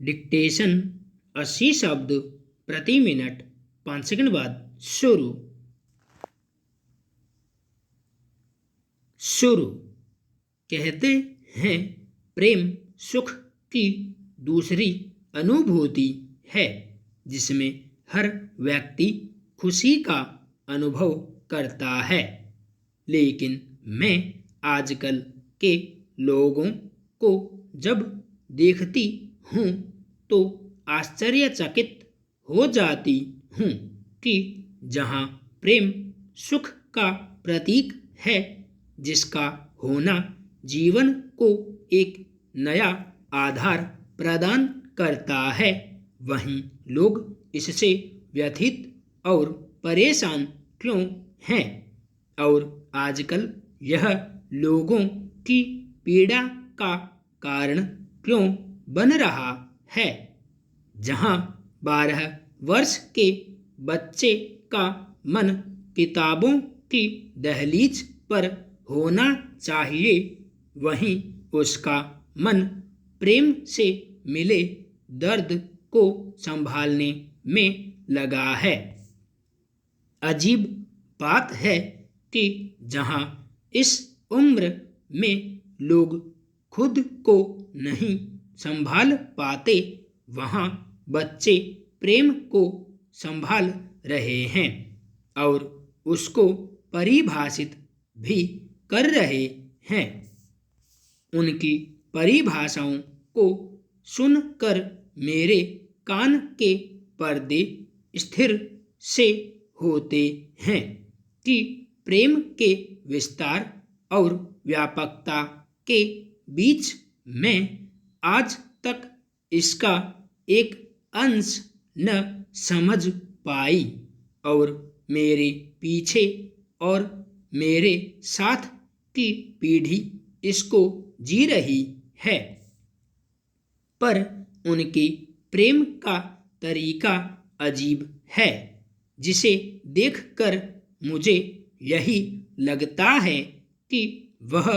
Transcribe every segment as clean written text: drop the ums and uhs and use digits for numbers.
Dictation 80 शब्द प्रति minute 5 second बाद शुरू। शुरू। कहते हैं प्रेम सुख की दूसरी अनुभूति है जिसमें हर व्यक्ति खुशी का अनुभव करता है। लेकिन मैं आजकल के लोगों को जब देखती हूँ तो आश्चर्यचकित हो जाती हूँ कि जहाँ प्रेम सुख का प्रतीक है जिसका होना जीवन को एक नया आधार प्रदान करता है, वहीं लोग इससे व्यथित और परेशान क्यों हैं और आजकल यह लोगों की पीड़ा का कारण क्यों बन रहा है। जहाँ 12 वर्ष के बच्चे का मन किताबों की दहलीज पर होना चाहिए, वहीं उसका मन प्रेम से मिले दर्द को संभालने में लगा है। अजीब बात है कि जहाँ इस उम्र में लोग खुद को नहीं संभाल पाते, वहाँ बच्चे प्रेम को संभाल रहे हैं और उसको परिभाषित भी कर रहे हैं। उनकी परिभाषाओं को सुनकर मेरे कान के पर्दे स्थिर से होते हैं कि प्रेम के विस्तार और व्यापकता के बीच मैं आज तक इसका एक अंश न समझ पाई और मेरे पीछे और मेरे साथ की पीढ़ी इसको जी रही है। पर उनके प्रेम का तरीका अजीब है जिसे देखकर मुझे यही लगता है कि वह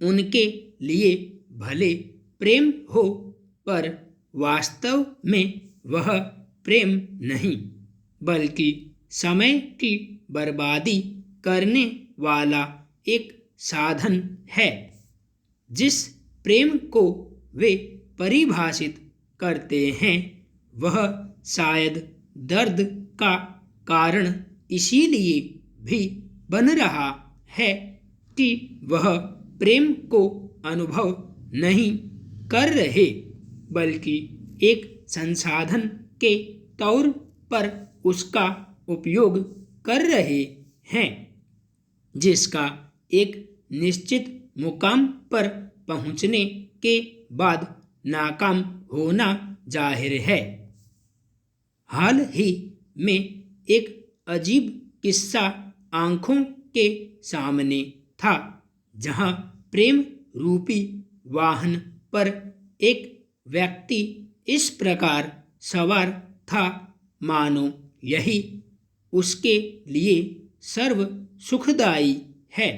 उनके लिए भले प्रेम हो पर वास्तव में वह प्रेम नहीं बल्कि समय की बर्बादी करने वाला एक साधन है। जिस प्रेम को वे परिभाषित करते हैं वह शायद दर्द का कारण इसीलिए भी बन रहा है कि वह प्रेम को अनुभव नहीं कर रहे बल्कि एक संसाधन के तौर पर उसका उपयोग कर रहे हैं जिसका एक निश्चित मुकाम पर पहुंचने के बाद नाकाम होना जाहिर है। हाल ही में एक अजीब किस्सा आंखों के सामने था जहां प्रेम रूपी वाहन पर एक व्यक्ति इस प्रकार सवार था मानो यही उसके लिए सर्व सुखदायी है।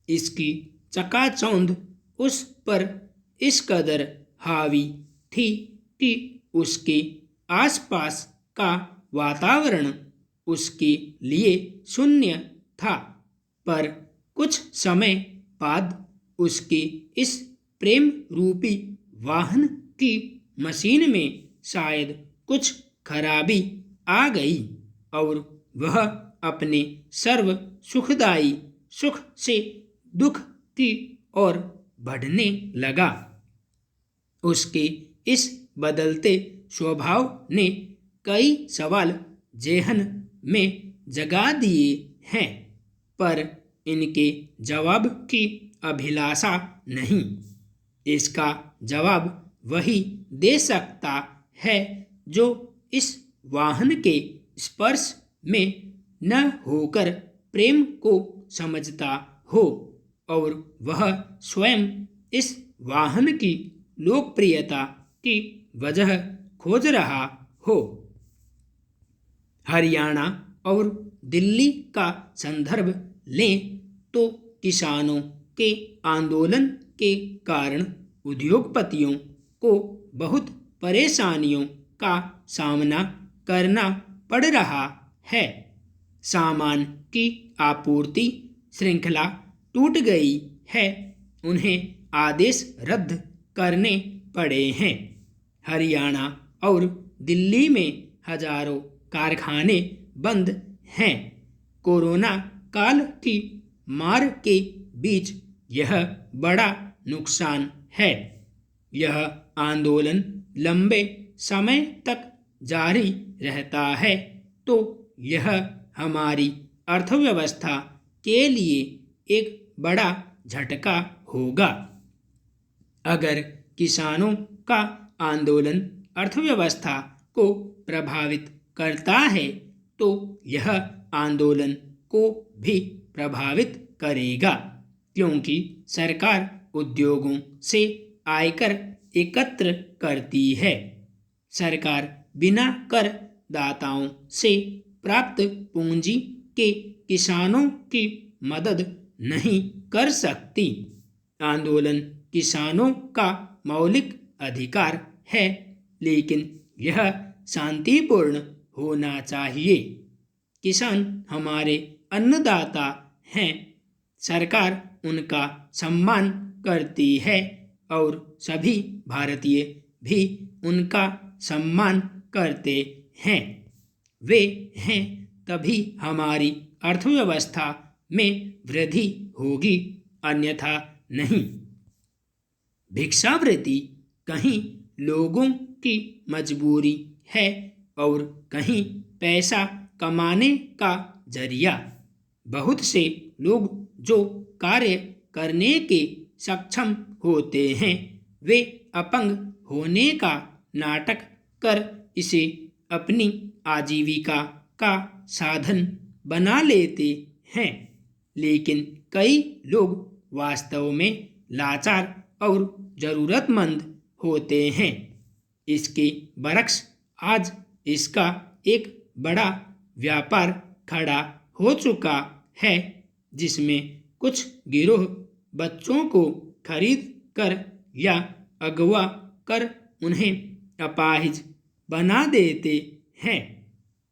इसकी चकाचौंध उस पर इस कदर हावी थी कि उसके आसपास का वातावरण उसके लिए शून्य था, पर कुछ समय बाद उसके इस प्रेम रूपी वाहन की मशीन में शायद कुछ खराबी आ गई और वह अपने सर्व सुखदायी सुख से दुख की ओर बढ़ने लगा। उसके इस बदलते स्वभाव ने कई सवाल जेहन में जगा दिए हैं, पर इनके जवाब की अभिलाषा नहीं। इसका जवाब वही दे सकता है जो इस वाहन के स्पर्श में न होकर प्रेम को समझता हो और वह स्वयं इस वाहन की लोकप्रियता की वजह खोज रहा हो। हरियाणा और दिल्ली का संदर्भ लें तो किसानों के आंदोलन के कारण उद्योगपतियों को बहुत परेशानियों का सामना करना पड़ रहा है। सामान की आपूर्ति श्रृंखला टूट गई है, उन्हें आदेश रद्द करने पड़े हैं। हरियाणा और दिल्ली में हजारों कारखाने बंद हैं। कोरोना काल की मार के बीच यह बड़ा नुकसान है। यह आंदोलन लंबे समय तक जारी रहता है तो यह हमारी अर्थव्यवस्था के लिए एक बड़ा झटका होगा। अगर किसानों का आंदोलन अर्थव्यवस्था को प्रभावित करता है तो यह आंदोलन को भी प्रभावित करेगा, क्योंकि सरकार उद्योगों से आयकर एकत्र करती है। सरकार बिना कर दाताओं से प्राप्त पूंजी के किसानों की मदद नहीं कर सकती। आंदोलन किसानों का मौलिक अधिकार है, लेकिन यह शांतिपूर्ण होना चाहिए। किसान हमारे अन्नदाता हैं। सरकार उनका सम्मान करती है और सभी भारतीय भी उनका सम्मान करते हैं। वे हैं तभी हमारी अर्थव्यवस्था में वृद्धि होगी, अन्यथा नहीं। भिक्षावृत्ति कहीं लोगों की मजबूरी है और कहीं पैसा कमाने का जरिया। बहुत से लोग जो कार्य करने के सक्षम होते हैं, वे अपंग होने का नाटक कर इसे अपनी आजीविका का साधन बना लेते हैं। लेकिन कई लोग वास्तव में लाचार और ज़रूरतमंद होते हैं। इसके बरक्स आज इसका एक बड़ा व्यापार खड़ा हो चुका है, जिसमें कुछ गिरोह बच्चों को खरीद कर या अगवा कर उन्हें अपाहिज बना देते हैं,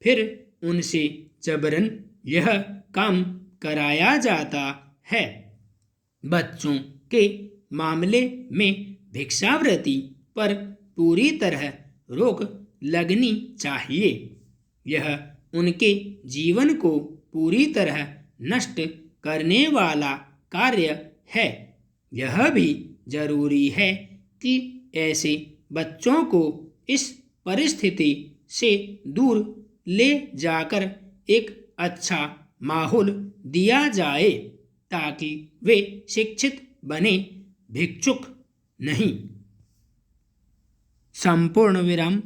फिर उनसे जबरन यह काम कराया जाता है। बच्चों के मामले में भिक्षावृत्ति पर पूरी तरह रोक लगनी चाहिए। यह उनके जीवन को पूरी तरह नष्ट करने वाला कार्य है। यह भी जरूरी है कि ऐसे बच्चों को इस परिस्थिति से दूर ले जाकर एक अच्छा माहौल दिया जाए ताकि वे शिक्षित बने, भिक्षुक नहीं। संपूर्ण विराम।